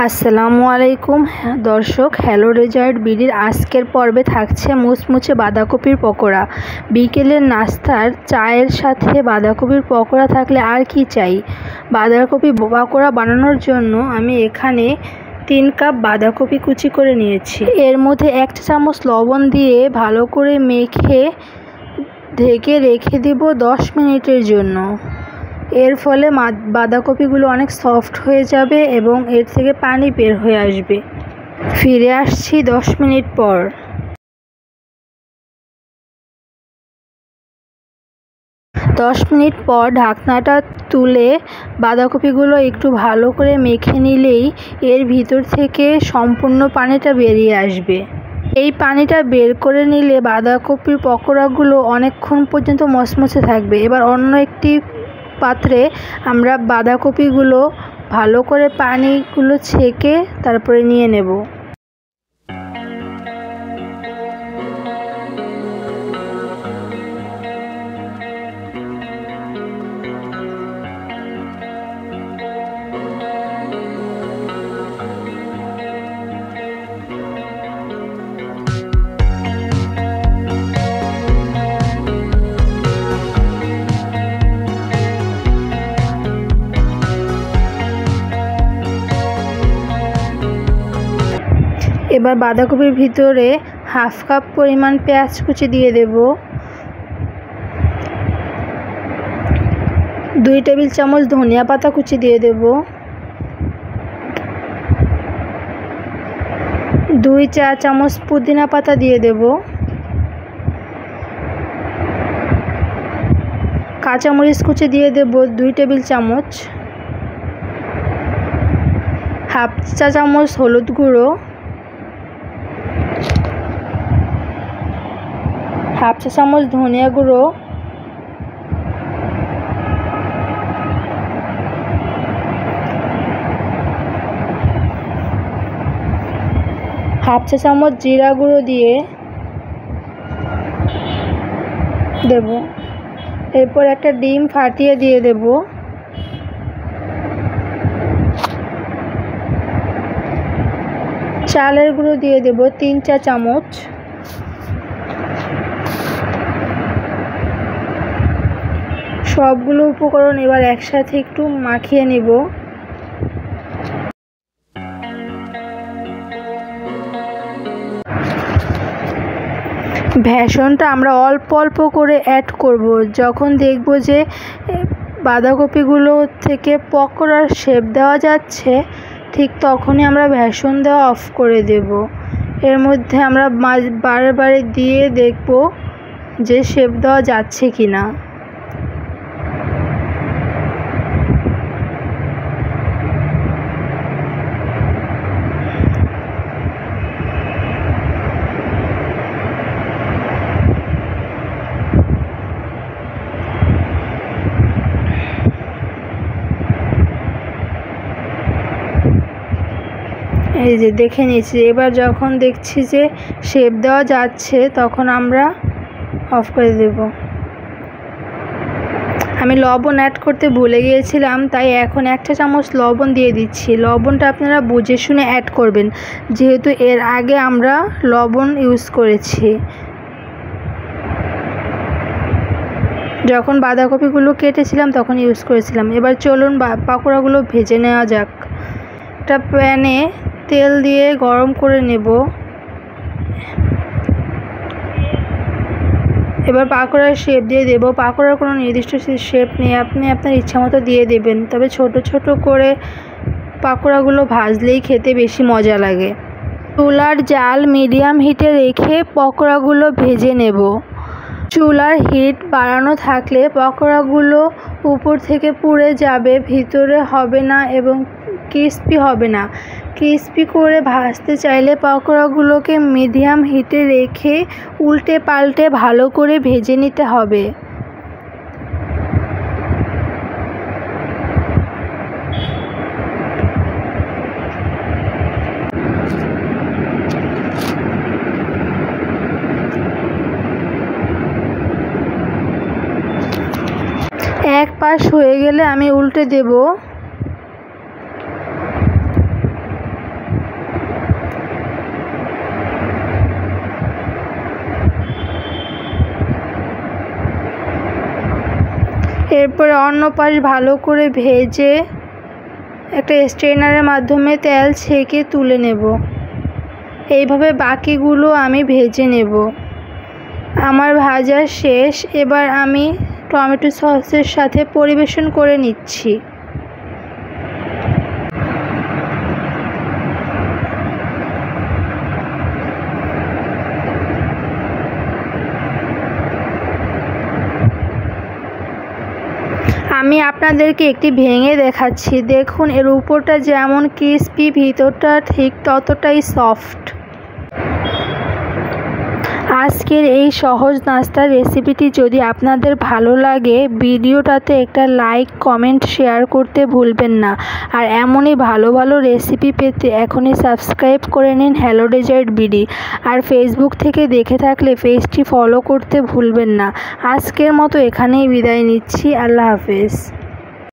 আসসালামু আলাইকুম দর্শক, হ্যালো রেজাল্ট বিডির আজকের পর্বে থাকছে মুচমুচে বাঁধাকপির পকোড়া। বিকেলের নাস্তার চায়ের সাথে বাঁধাকপির পকোড়া থাকলে আর কি চাই। বাঁধাকপি পকোড়া বানানোর জন্য আমি এখানে 3 কাপ বাঁধাকপি কুচি করে নিয়েছি। এর মধ্যে 1 চামচ লবণ দিয়ে ভালো করে মেখে ঢেকে রেখে দেব 10 মিনিটের জন্য। এর ফলে বাঁধাকপিগুলো অনেক সফট হয়ে যাবে এবং এর থেকে পানি বের হয়ে আসবে। ফিরে আসছি 10 মিনিট পর। 10 মিনিট পর ঢাকনাটা তুলে বাঁধাকপিগুলো একটু ভালো করে মেখে নিলেই এর ভিতর থেকে সম্পূর্ণ পানিটা বেরিয়ে আসবে। এই পানিটা বের করে নিলে বাঁধাকপির পকোড়াগুলো অনেকক্ষণ পর্যন্ত মচমচে থাকবে। এবার অন্য একটি পাত্রে আমরা বাঁধাকপিগুলো ভালো করে পানিগুলো ছেঁকে তারপরে নিয়ে নেব। এবার বাঁধাকপির ভিতরে হাফ কাপ পরিমাণ পেঁয়াজ কুচি দিয়ে দেব, 2 টেবিল চামচ ধনিয়া পাতা কুচি দিয়ে দেব, 2 চা চামচ পুদিনা পাতা দিয়ে দেব, কাঁচামরিচ কুচি দিয়ে দেব 2 টেবিল চামচ, হাফ চা চামচ হলুদ গুঁড়ো, হাফ চা চামচ ধনিয়া গুঁড়ো, হাফ চা চামচ জিরা গুঁড়ো দিয়ে দেব। এরপর একটা ডিম ফাটিয়ে দিয়ে দেব। চালের গুঁড়ো দিয়ে দেব 3 চা চামচ। সবগুলো উপকরণ এবার একসাথে একটু মাখিয়ে নেব। বেসনটা আমরা অল্প অল্প করে অ্যাড করব। যখন দেখব যে বাঁধাকপিগুলো থেকে পকোড়ার শেপ দেওয়া যাচ্ছে, ঠিক তখনই আমরা বেসন দেওয়া অফ করে দেব। এর মধ্যে আমরা বারে বারে দিয়ে দেখব যে শেপ দেওয়া যাচ্ছে কিনা। এই যে দেখে নিয়েছি। এবার যখন দেখছি যে শেপ দেওয়া যাচ্ছে তখন আমরা অফ করে দেব। আমি লবণ অ্যাড করতে ভুলে গিয়েছিলাম, তাই এখন 1 চা চামচ লবণ দিয়ে দিচ্ছি। লবণটা আপনারা বুঝে শুনে অ্যাড করবেন, যেহেতু এর আগে আমরা লবণ ইউজ করেছি যখন বাঁধাকপিগুলো কেটেছিলাম, তখন ইউজ করেছিলাম। এবার চলুন পকোড়াগুলো ভেজে নেওয়া যাক। একটা প্যানে তেল দিয়ে গরম করে নেব। এবার পাকোড়ার শেপ দিয়ে দেব। পাকোড়ার কোনো নির্দিষ্ট শেপ নেই, আপনি আপনার ইচ্ছা মতো দিয়ে দেবেন। তবে ছোট ছোট করে পাকোড়াগুলো ভাজলেই খেতে বেশি মজা লাগে। চুলার জাল মিডিয়াম হিটে রেখে পকোড়াগুলো ভেজে নেব। চুলার হিট বাড়ানো থাকলে পকোড়াগুলো উপর থেকে পুড়ে যাবে, ভিতরে হবে না এবং ক্রিস্পি হবে না। ক্রিস্পি করে ভাজতে চাইলে পকোড়াগুলোকে মিডিয়াম হিটে রেখে উল্টে পাল্টে ভালো করে ভেজে নিতে হবে। এক পাশ হয়ে গেলে আমি উল্টে দেব। এরপরে অন্য পাশ ভালো করে ভেজে একটা স্ট্রেনারের মাধ্যমে তেল ছেঁকে তুলে নেব। এইভাবে বাকিগুলো আমি ভেজে নেব। আমার ভাজা শেষ। এবার আমি টমেটো সসের সাথে পরিবেশন করে নিচ্ছি। আমি আপনাদেরকে একটি ভেঙে দেখাচ্ছি। দেখুন এর উপরটা যেমন ক্রিস্পি, ভিতরটা ঠিক ততটাই সফট। আজকের এই সহজ নাস্তার রেসিপিটি যদি আপনাদের ভালো লাগে, ভিডিওটাতে একটা লাইক, কমেন্ট, শেয়ার করতে ভুলবেন না। আর এমনই ভালো ভালো রেসিপি পেতে এখনই সাবস্ক্রাইব করে নিন হ্যালো ডেজার্ট বিডি। আর ফেসবুক থেকে দেখে থাকলে পেজটি ফলো করতে ভুলবেন না। আজকের মতো এখানেই বিদায় নিচ্ছি। আল্লাহ হাফেজ।